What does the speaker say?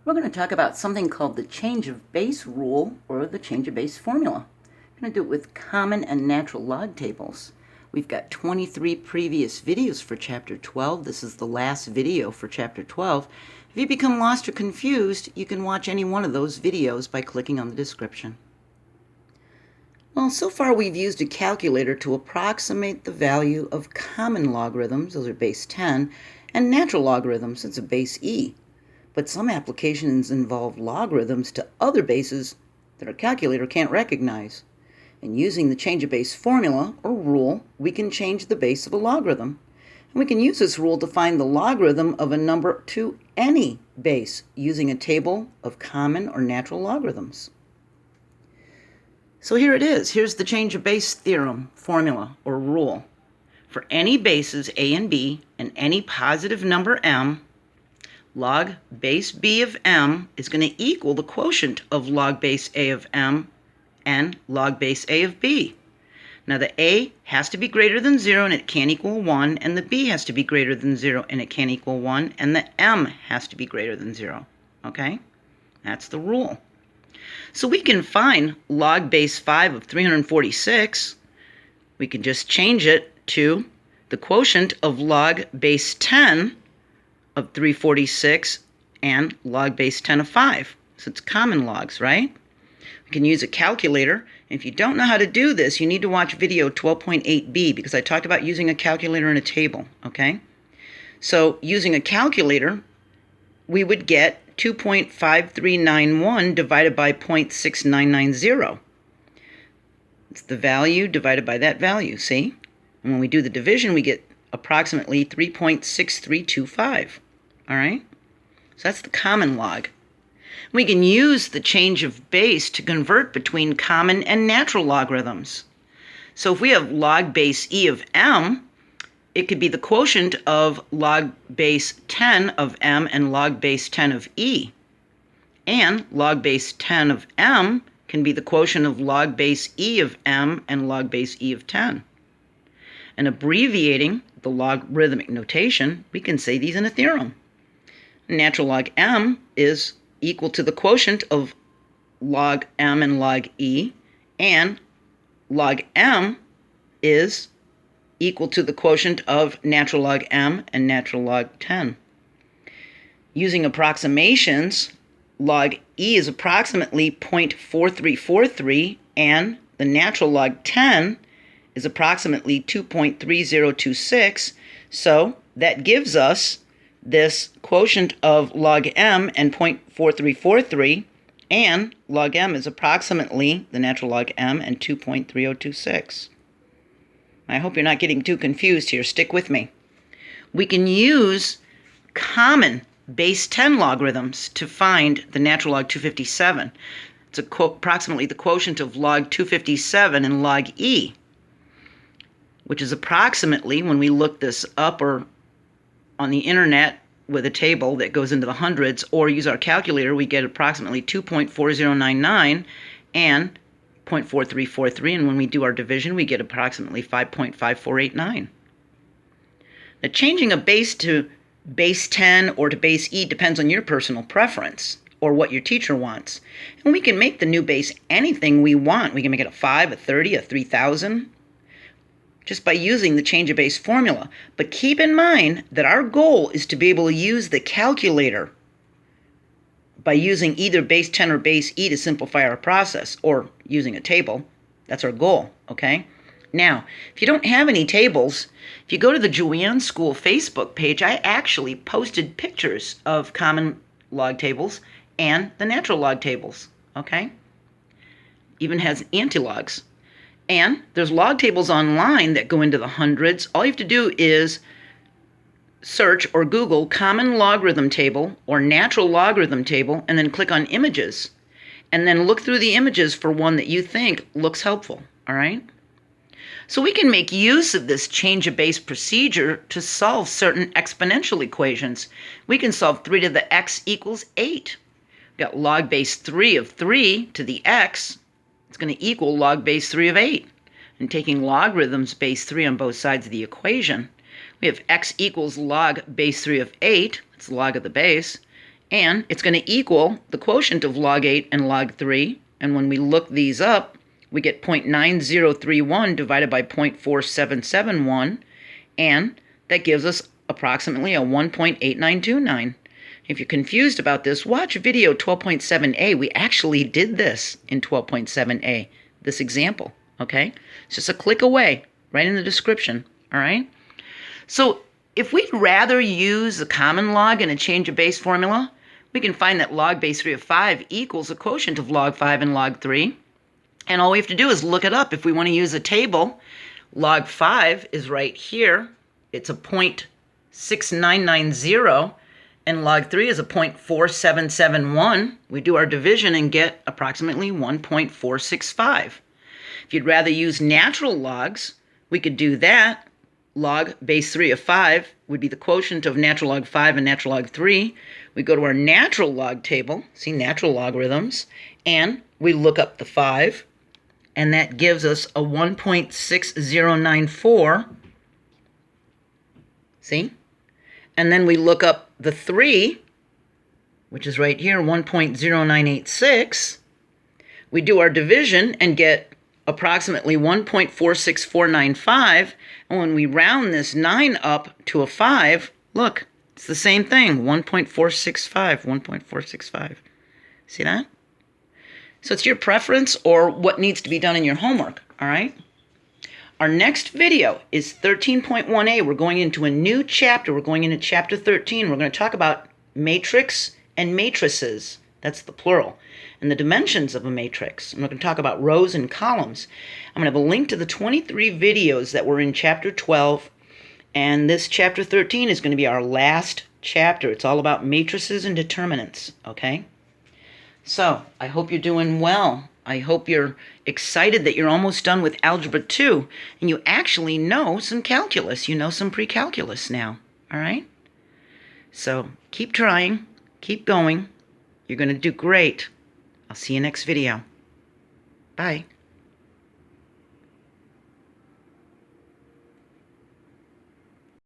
We're going to talk about something called the change of base rule or the change of base formula. We're going to do it with common and natural log tables. We've got 23 previous videos for Chapter 12. This is the last video for Chapter 12. If you become lost or confused, you can watch any one of those videos by clicking on the description. Well, so far we've used a calculator to approximate the value of common logarithms, those are base 10, and natural logarithms, it's a base e. But some applications involve logarithms to other bases that our calculator can't recognize. And using the change of base formula, or rule, we can change the base of a logarithm. And we can use this rule to find the logarithm of a number to any base using a table of common or natural logarithms. So here it is. Here's the change of base theorem, formula, or rule. For any bases a and b and any positive number m, log base b of m is going to equal the quotient of log base a of m and log base a of b. Now the a has to be greater than 0 and it can't equal 1, and the b has to be greater than 0 and it can't equal 1, and the m has to be greater than 0. Okay? That's the rule. So we can find log base 5 of 346. We can just change it to the quotient of log base 10 of 346 and log base 10 of 5. So it's common logs, right? We can use a calculator. If you don't know how to do this, you need to watch video 12.8b because I talked about using a calculator in a table, okay? So using a calculator, we would get 2.5391 divided by 0.6990. It's the value divided by that value, see? And when we do the division, we get approximately 3.6325. All right? So that's the common log. We can use the change of base to convert between common and natural logarithms. So if we have log base e of m, it could be the quotient of log base 10 of m and log base 10 of e. And log base 10 of m can be the quotient of log base e of m and log base e of 10. And abbreviating the logarithmic notation, we can say these in a theorem. Natural log m is equal to the quotient of log m and log e, and log m is equal to the quotient of natural log m and natural log 10. Using approximations, log e is approximately 0.4343, and the natural log 10 is approximately 2.3026, so that gives us this quotient of log m and 0.4343, and log m is approximately the natural log m and 2.3026. I hope you're not getting too confused here. Stick with me. We can use common base 10 logarithms to find the natural log 257. It's approximately the quotient of log 257 and log e, which is approximately, when we look this up or on the internet with a table that goes into the hundreds, or use our calculator, we get approximately 2.4099 and 0.4343, and when we do our division, we get approximately 5.5489. Now, changing a base to base 10 or to base e depends on your personal preference or what your teacher wants. And we can make the new base anything we want. We can make it a 5, a 30, a 3000, just by using the change of base formula. But keep in mind that our goal is to be able to use the calculator by using either base 10 or base e to simplify our process, or using a table. That's our goal, okay? Now, if you don't have any tables, if you go to the JoAnn School Facebook page, I actually posted pictures of common log tables and the natural log tables, okay? Even has antilogs. And there's log tables online that go into the hundreds. All you have to do is search or Google common logarithm table or natural logarithm table, and then click on images. And then look through the images for one that you think looks helpful, all right? So we can make use of this change of base procedure to solve certain exponential equations. We can solve 3 to the x equals 8. We've got log base 3 of 3 to the x. It's going to equal log base 3 of 8. And taking logarithms base 3 on both sides of the equation, we have x equals log base 3 of 8, that's the log of the base, And it's going to equal the quotient of log 8 and log 3. And when we look these up, we get 0.9031 divided by 0.4771. And that gives us approximately a 1.8929. If you're confused about this, watch video 12.7a. We actually did this in 12.7a, this example, okay? It's just a click away, right in the description, all right? So if we'd rather use the common log and a change of base formula, we can find that log base 3 of 5 equals the quotient of log 5 and log 3. And all we have to do is look it up. If we want to use a table, log 5 is right here. It's a 0.6990, and log 3 is a 0.4771. We do our division and get approximately 1.465. If you'd rather use natural logs, we could do that. Log base 3 of 5 would be the quotient of natural log 5 and natural log 3. We go to our natural log table, see natural logarithms, and we look up the 5, and that gives us a 1.6094. See? And then we look up the 3, which is right here, 1.0986. We do our division and get approximately 1.46495. And when we round this 9 up to a 5, look, it's the same thing, 1.465, 1.465. See that? So it's your preference or what needs to be done in your homework, all right? Our next video is 13.1a. We're going into a new chapter. We're going into chapter 13. We're going to talk about matrix and matrices. That's the plural. And the dimensions of a matrix. And we're going to talk about rows and columns. I'm going to have a link to the 23 videos that were in chapter 12. And this chapter 13 is going to be our last chapter. It's all about matrices and determinants, okay? So I hope you're doing well. I hope you're excited that you're almost done with Algebra 2 and you actually know some calculus. You know some pre-calculus now, all right? So keep trying, keep going. You're going to do great. I'll see you next video. Bye.